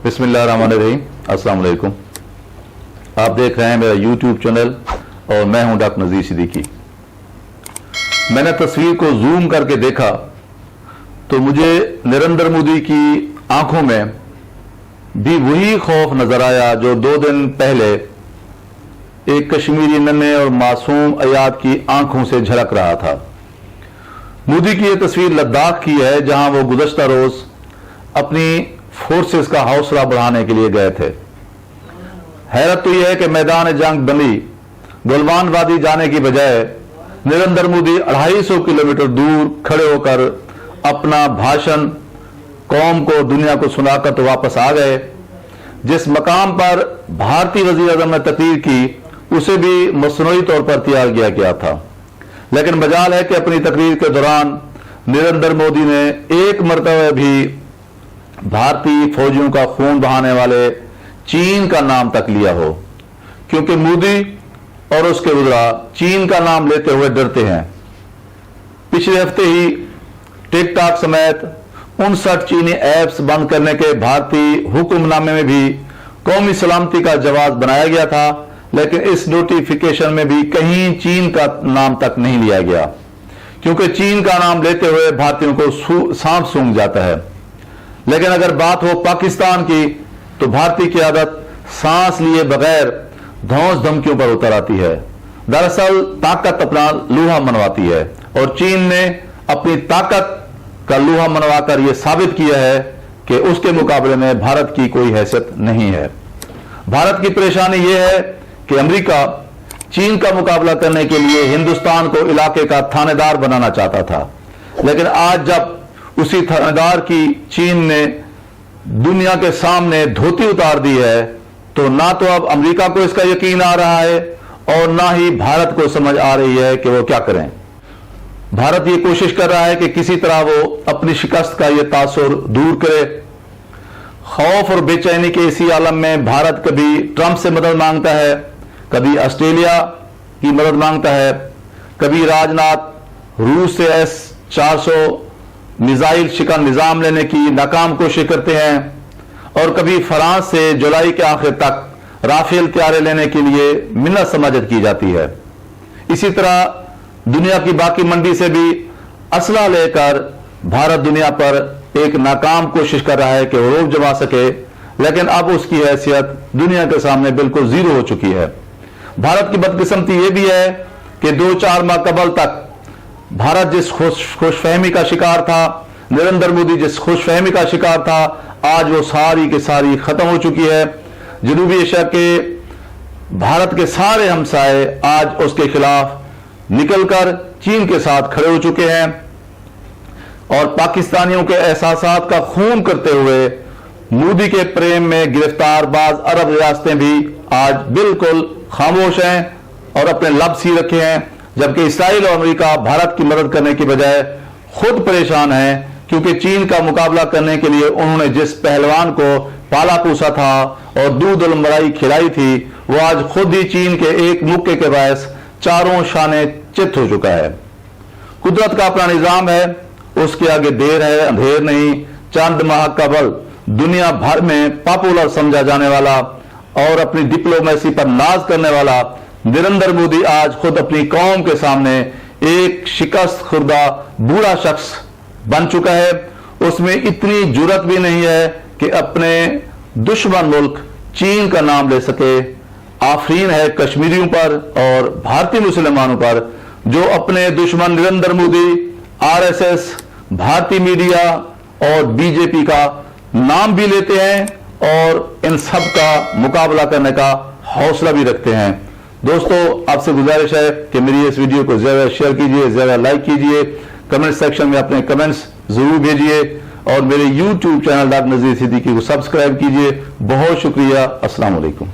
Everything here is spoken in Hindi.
बिस्मिल्लाहिर्रहमानिर्रहीम। अस्सलाम वालेकुम। आप देख रहे हैं मेरा यूट्यूब चैनल और मैं हूं डॉक्टर नज़ीर सिद्दीकी। मैंने तस्वीर को जूम करके देखा तो मुझे नरेंद्र मोदी की आंखों में भी वही खौफ नजर आया जो 2 दिन पहले एक कश्मीरी नन्हे और मासूम अयाद की आंखों से झलक रहा था। मोदी की यह तस्वीर लद्दाख की है, जहां वो गुज़श्ता रोज अपनी फोर्सेस का हौसला बढ़ाने के लिए गए थे। हैरत तो यह है कि मैदान जंग बनी गलवान वादी जाने की बजाय नरेंद्र मोदी 250 किलोमीटर दूर खड़े होकर अपना भाषण कौम को, दुनिया को सुनाकर तो वापस आ गए। जिस मकाम पर भारतीय वज़ीर आज़म ने तकरीर की उसे भी मसनूई तौर पर तैयार किया गया था, लेकिन मजाल है कि अपनी तकरीर के दौरान नरेंद्र मोदी ने एक मरतबा भी भारतीय फौजियों का खून बहाने वाले चीन का नाम तक लिया हो, क्योंकि मोदी और उसके वज़रा चीन का नाम लेते हुए डरते हैं। पिछले हफ्ते ही टिकटॉक समेत 59 चीनी ऐप्स बंद करने के भारतीय हुक्मनामे में भी कौमी सलामती का जवाब बनाया गया था, लेकिन इस नोटिफिकेशन में भी कहीं चीन का नाम तक नहीं लिया गया, क्योंकि चीन का नाम लेते हुए भारतीयों को सांप सूंघ जाता है। लेकिन अगर बात हो पाकिस्तान की तो भारतीय क़यादत सांस लिए बगैर धौंस धमकियों पर उतर आती है। दरअसल ताकत अपना लोहा मनवाती है और चीन ने अपनी ताकत का लोहा मनवाकर यह साबित किया है कि उसके मुकाबले में भारत की कोई हैसियत नहीं है। भारत की परेशानी यह है कि अमेरिका चीन का मुकाबला करने के लिए हिंदुस्तान को इलाके का थानेदार बनाना चाहता था, लेकिन आज जब उसी थानेदार की चीन ने दुनिया के सामने धोती उतार दी है, तो ना तो अब अमेरिका को इसका यकीन आ रहा है और ना ही भारत को समझ आ रही है कि वो क्या करें। भारत ये कोशिश कर रहा है कि किसी तरह वो अपनी शिकस्त का ये तासुर दूर करे। खौफ और बेचैनी के इसी आलम में भारत कभी ट्रंप से मदद मांगता है, कभी ऑस्ट्रेलिया की मदद मांगता है, कभी राजनाथ रूस से S-400 मिसाइल शिकन निजाम लेने की नाकाम कोशिश करते हैं, और कभी फ्रांस से जुलाई के आखिर तक राफेल तैयारे लेने के लिए मिन्नत समाजत की जाती है। इसी तरह दुनिया की बाकी मंडी से भी असला लेकर भारत दुनिया पर एक नाकाम कोशिश कर रहा है कि वो रोक जमा सके, लेकिन अब उसकी हैसियत दुनिया के सामने बिल्कुल जीरो हो चुकी है। भारत की बदकिस्मती यह भी है कि 2-4 माह कबल तक भारत जिस खुशफहमी का शिकार था, नरेंद्र मोदी जिस खुशफहमी का शिकार था, आज वो सारी की सारी खत्म हो चुकी है। जनूबी एशिया के भारत के सारे हमसाए आज उसके खिलाफ निकलकर चीन के साथ खड़े हो चुके हैं और पाकिस्तानियों के एहसासात का खून करते हुए मोदी के प्रेम में गिरफ्तार बाज अरब रियासतें भी आज बिल्कुल खामोश हैं और अपने लब सी रखे हैं, जबकि इसराइल और अमेरिका भारत की मदद करने की बजाय खुद परेशान हैं, क्योंकि चीन का मुकाबला करने के लिए उन्होंने जिस पहलवान को पाला पोसा था और दूध और मलाई खिलाई थी, वो आज खुद ही चीन के एक मुक्के के बायस चारों शाने चित हो चुका है। कुदरत का अपना निजाम है, उसके आगे देर है अंधेर नहीं। चंद माह कबल दुनिया भर में पॉपुलर समझा जाने वाला और अपनी डिप्लोमेसी पर नाज करने वाला नरेंद्र मोदी आज खुद अपनी कौम के सामने एक शिकस्त खुर्दा बूढ़ा शख्स बन चुका है। उसमें इतनी जुर्रत भी नहीं है कि अपने दुश्मन मुल्क चीन का नाम ले सके। आफरीन है कश्मीरियों पर और भारतीय मुसलमानों पर जो अपने दुश्मन नरेंद्र मोदी, RSS, भारतीय मीडिया और बीजेपी का नाम भी लेते हैं और इन सब का मुकाबला करने का हौसला भी रखते हैं। दोस्तों, आपसे गुजारिश है कि मेरी इस वीडियो को ज्यादा शेयर कीजिए, ज्यादा लाइक कीजिए, कमेंट सेक्शन में अपने कमेंट्स जरूर भेजिए और मेरे यूट्यूब चैनल डॉक्टर नज़ीर सिद्दीकी को सब्सक्राइब कीजिए। बहुत शुक्रिया। अस्सलाम वालेकुम।